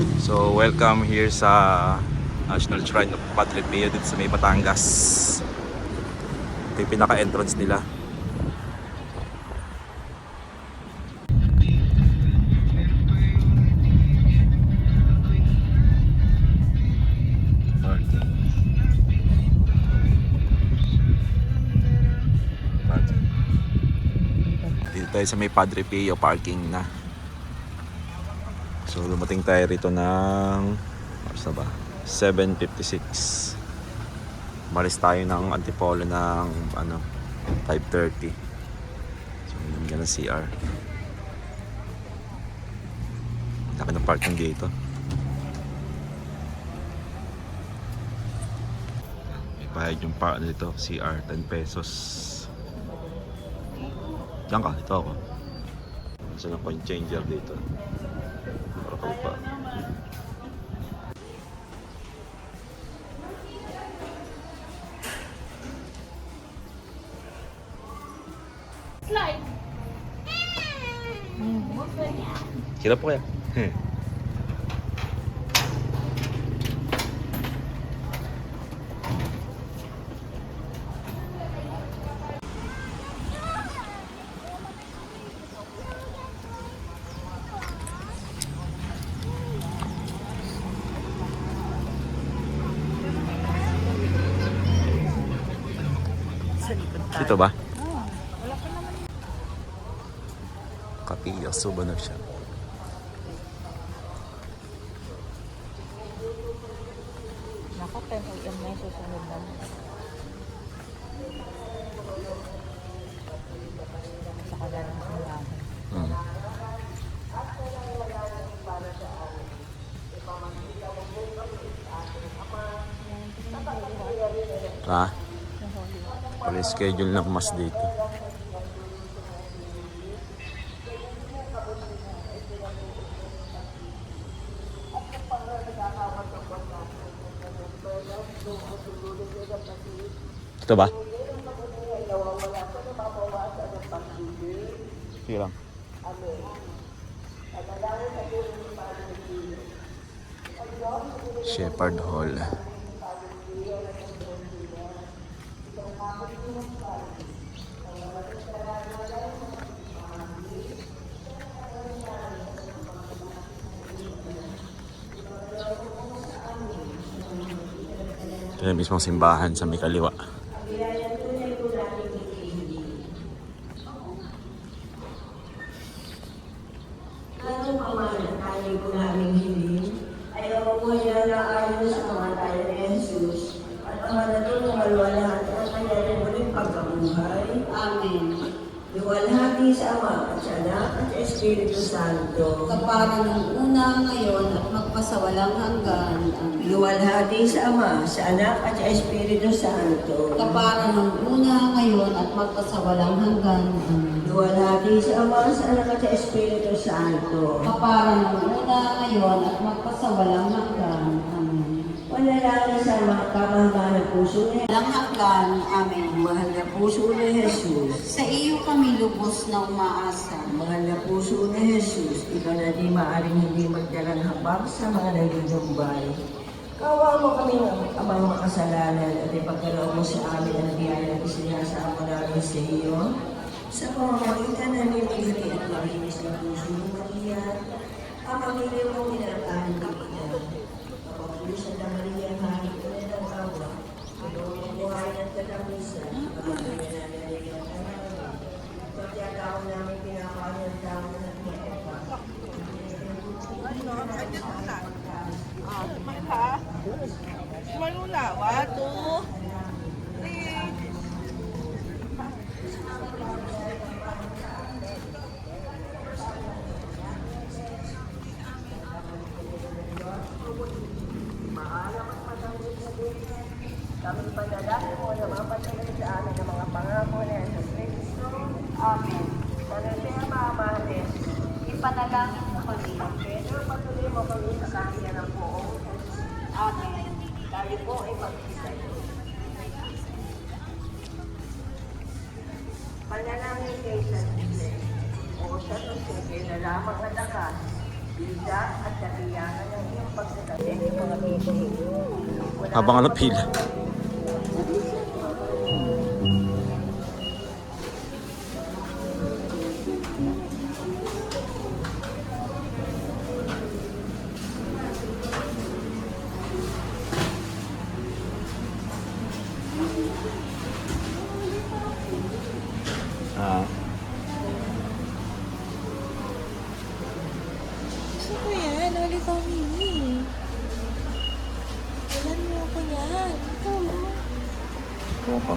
So welcome here sa National Shrine of Padre Pio dito sa may Batangas. Ito yung pinaka-entrance nila. Dito tayo sa may Padre Pio parking na. So dumating tayo rito ng 7:56. Malis tayo ng Antipolo ng 5:30. So yun ang CR. Laki ng parking dito. May bayad yung dito, CR, 10 pesos. Diyan ka, ito ako. Isa ng coin changer dito. Para pa. Slide. Sila po kaya? Dito ba? Kapilya, suba na siya. Naku, pero yung may susunod na. Sa kagalang simbahan. Ha? Pala schedule ng mas dito. Ito ba? Sige lang. Shepherd Hall. Ito yung mismong simbahan sa may kaliwa. Amen. Luwalhati sa Ama at sa Anak at sa Espiritu Santo. Kapara ng una, ngayon, at magpasawalang hanggan. Amen. Luwalhati sa Ama, sa Anak at sa Espiritu Santo. Kapara ng una, ngayon, at magpasawalang hanggan. Amen. Luwalhati sa Ama, sa Anak at sa Espiritu Santo. Kapara ng una, ngayon, at magpasawalang hanggan. Amen. Manalangin sa mga kamahal na puso ni Walang hanggan. Amen. mahal na puso ni Jesus. Sa iyo kami lubos na umaasa. Mahal na puso ni Jesus, ikaw na di maaaring hindi magdalang habang sa mga naginumbay. Kawa mo kami ng amang makasalanan at ipagkaloob mo sa amin ang biyayang isinasama namin sa iyo. Sa pamamagitan na nimigati at marinis na puso ni Maria, ang pamilya mong inatahan ka ina. Kapapulisan na Maria, halit ko na ng awa, ikaw ang buhay ng katamisan, kapag pagkakao namin pinapahal tao na pinapa. Manula, 1, 2, 3. Kami panalangin mo na mapatuloy sa amin ang mga pangako na sa Kristo. Amen. Manasya mamahalin. Ipanalangin mo kami. Pero patuloy mo kami sa kanya ng buong. Amen. Tayo po ay mag-isay. Panalangin kay San Jose. O San Jose, kay na lamang ang lakas, bisa at katiyakan ng yung mga baby. Habang ano pila. Ah. Gusto ko yan. Oli family. Kailan mo ako yan? Ikaw mo. Oo.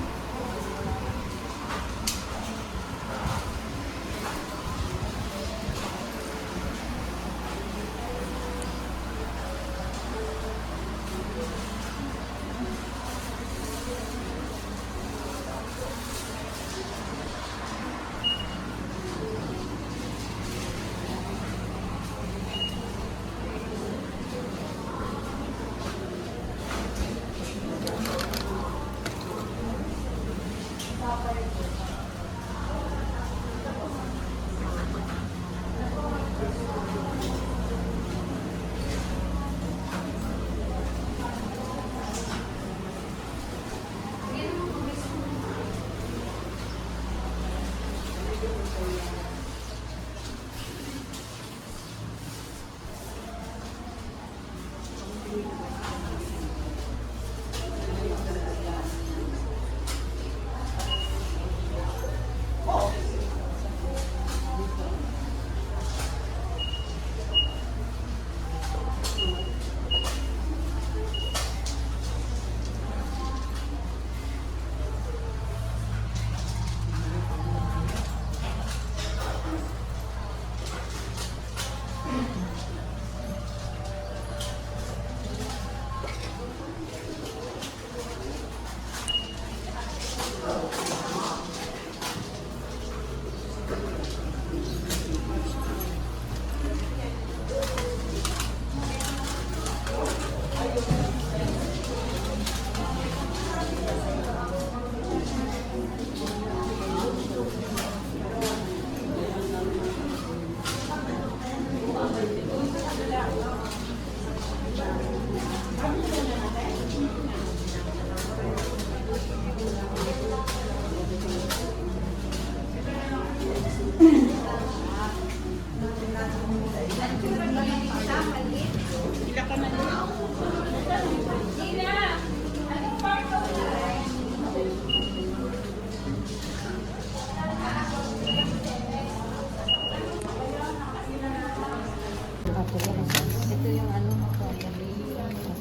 Ito yung ano mo ko.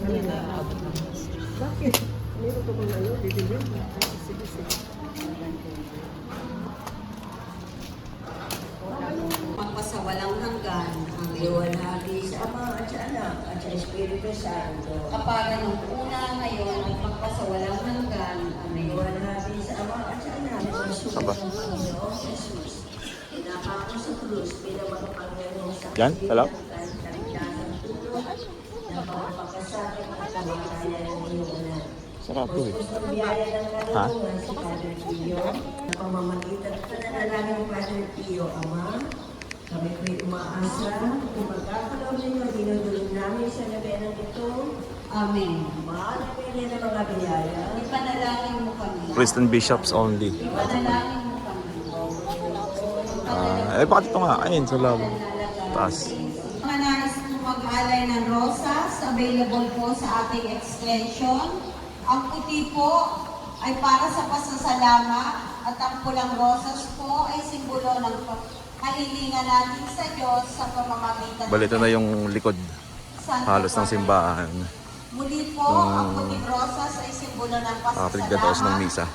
Hindi na abot ng Bakit? Meron ka bang ano? Bibili? Sige, sige. Magpasawalang hanggan. Amen. Iwalhati sa Ama at sa Anak at sa Espiritu Santo. Kaparan ng una ngayon at magpasawalang hanggan. Amen. Iwalhati sa Ama at sa Anak at sa Espiritu Aba. ng Panginoong Jesus. Pinapako sa krus, pinamagpangyarihan sa Yan, hello? kaligtasan tulong ng pagpapakasakit at kamatayan ng iyong anak. Sarap to eh. Gusto biyaya ng karunungan si Padre Pio, na pamamagitan at pananalangin ng Padre Pio, Ama, kami ko'y umaasa kung pagkakalaw ninyo, dinudulog namin sa labenan ito, Amen. mahal na pili ng mga biyaya. Ipanalangin mo kami. Christian bishops only. Ipanalangin mo kami. Bakit ito nga? Ayun, sa labo. Taas. Mga nais po mag-alay ng rosas, available po sa ating extension. Ang puti po ay para sa pasasalamat at ang pulang rosas po ay simbolo ng kahilingan natin sa Diyos sa pamamagitan Balito na yung likod. Santo Halos ng Padre. simbahan. Muli po, ang puting rosas ay simbolo ng Kapit gataos ng pasasalamat. misa.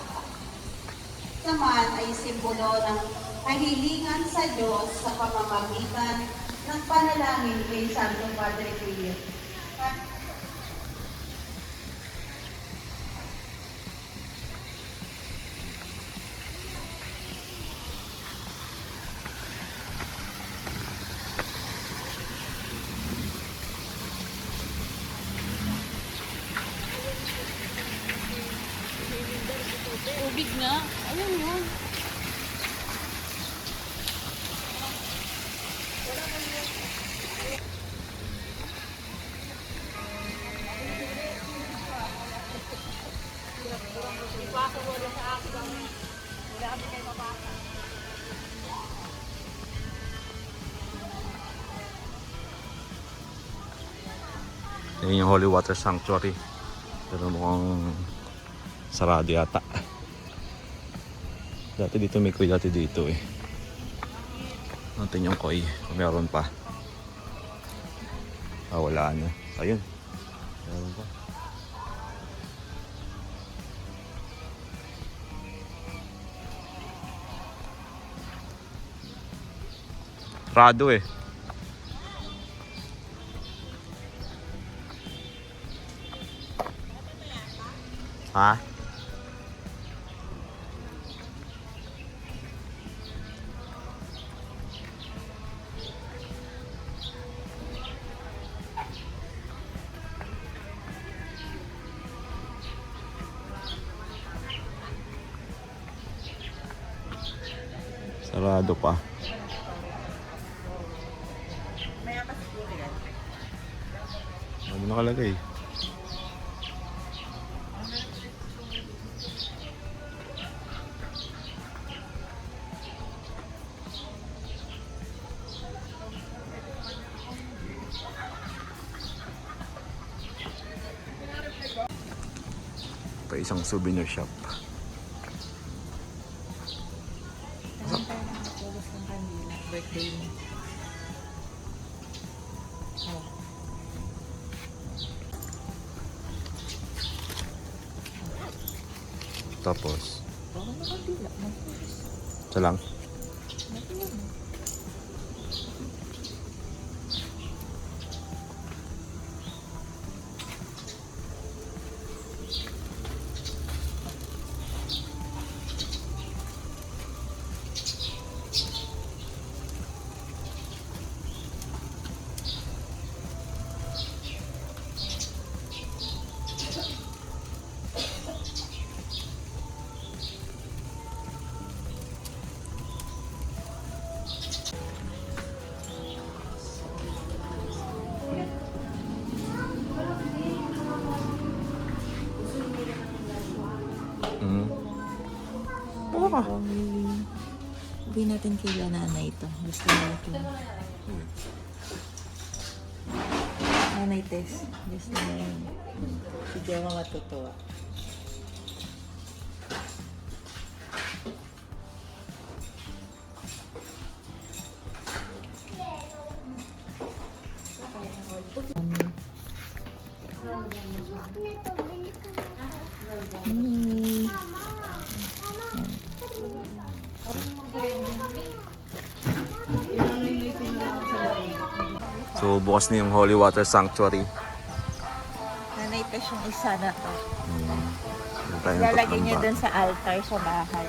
Naman ay simbolo ng kahilingan sa Diyos sa pamamagitan ng panalangin kay Santo Padre Pio. Tubig nga. Ayun yun. Yan yung Holy Water Sanctuary. Pero mukhang sarado yata. Dati dito may koi dati dito eh. Natin yung koi kung meron pa. Ah, wala na. Ayun. Meron pa. Rado eh. Ha? Sarado pa. Ano nakalagay? Pa isang souvenir shop. Saan tayo nakatulog ng kanila? Birthday mo. Oh. Tapos, Baka nakabila. isa lang. Oo ka. Uwi natin kay nanay ito. Gusto natin. Nanay Tess. Gusto na yun. Si Gemma matutuwa. So bukas na yung Holy Water Sanctuary. Nanay Tess yung isa na to. Doon tayo ng Lalagay tatlong niya bata. dun sa altar sa bahay.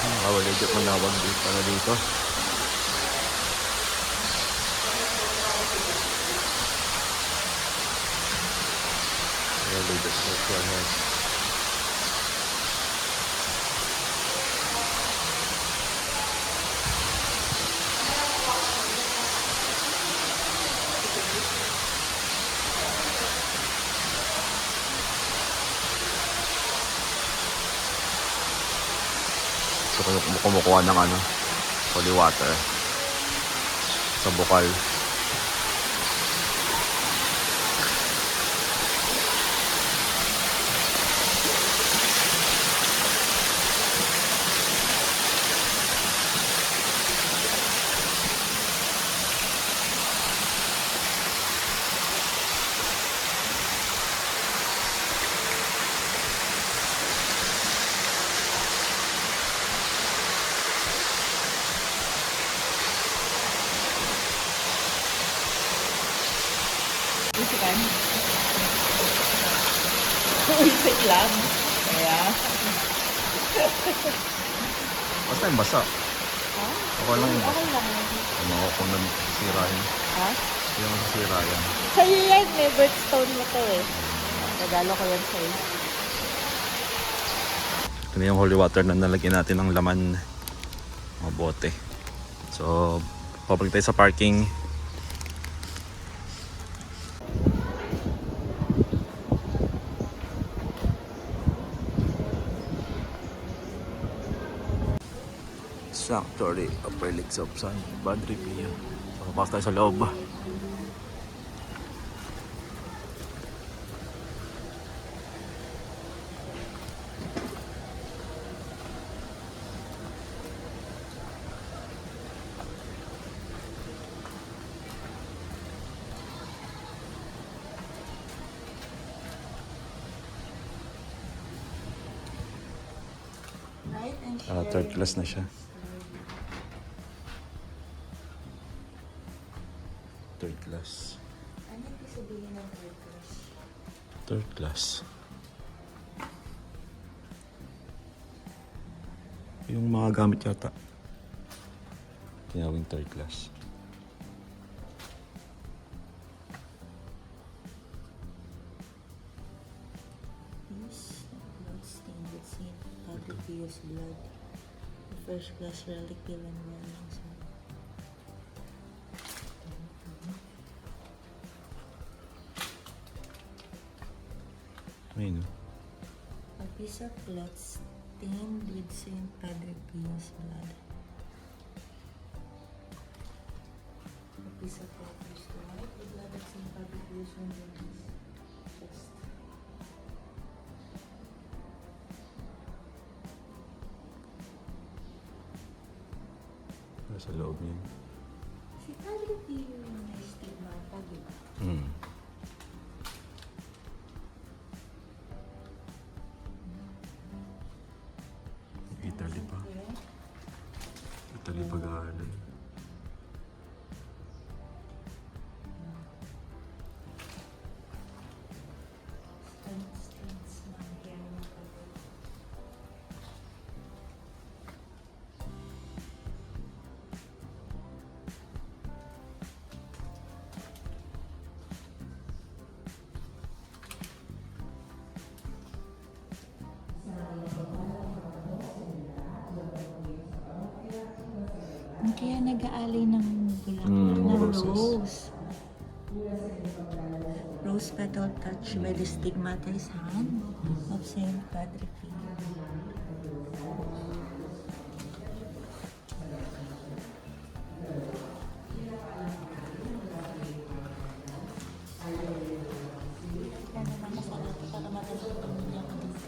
Nakawaligit manawag dito pala dito. Nakawaligit virtual health. So kumukuha ng ano, holy water sa bukal. Isikan. Isip lang. Kaya. Basta yung basa. Ha? Okay lang yun. Okay lang. Ano kung sira yun. Ha? Yung sira yan. Sa'yo yan. May birthstone mo to eh. Regalo ko yan sa'yo. Ito na yung holy water na nalagyan natin ng laman, mga bote. So, pabalik tayo sa parking. Sanctuary of Relics of San Padre Pio. So, pasok tayo sa loob. Right? And Third class na siya. Third class. ano yung sabihin ng third class? Third class. Yung mga gamit yata. Tinawing third class. Yes, blood stained with Saint Padre Pio's blood. The first class relic given well. Ayun, no? A piece of cloth stained with Saint Padre Pio's blood. A piece of cloth used to wipe the blood of Saint Padre Pio's wounded chest. Nasa loob niya. Si Padre Pio yung na-stigmata, di ba? Hmm. Italy pa. Italy pag-aaral. Stains ng hair ng Padre. Kaya nag-aalay ng bulaklak ng roses. rose. Rose petal touched by the stigmatized hand of Saint Padre Pio. Kaya naman masarap para magaling pamilya ko dito.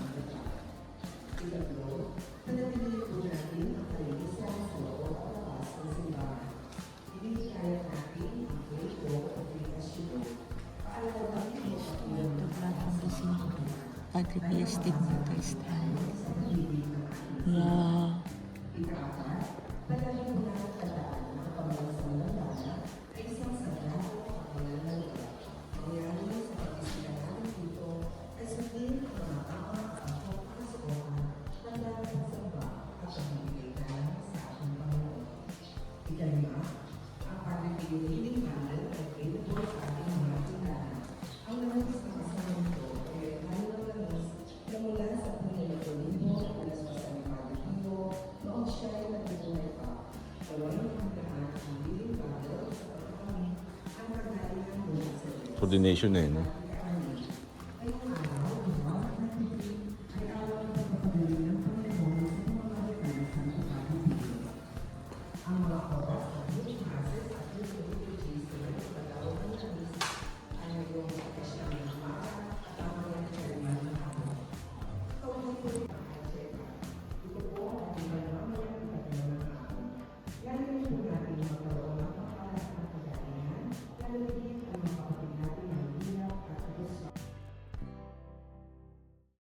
The blood from the Saint Padre Pio's stigmatized hand. Yeah. Coordination eh, no?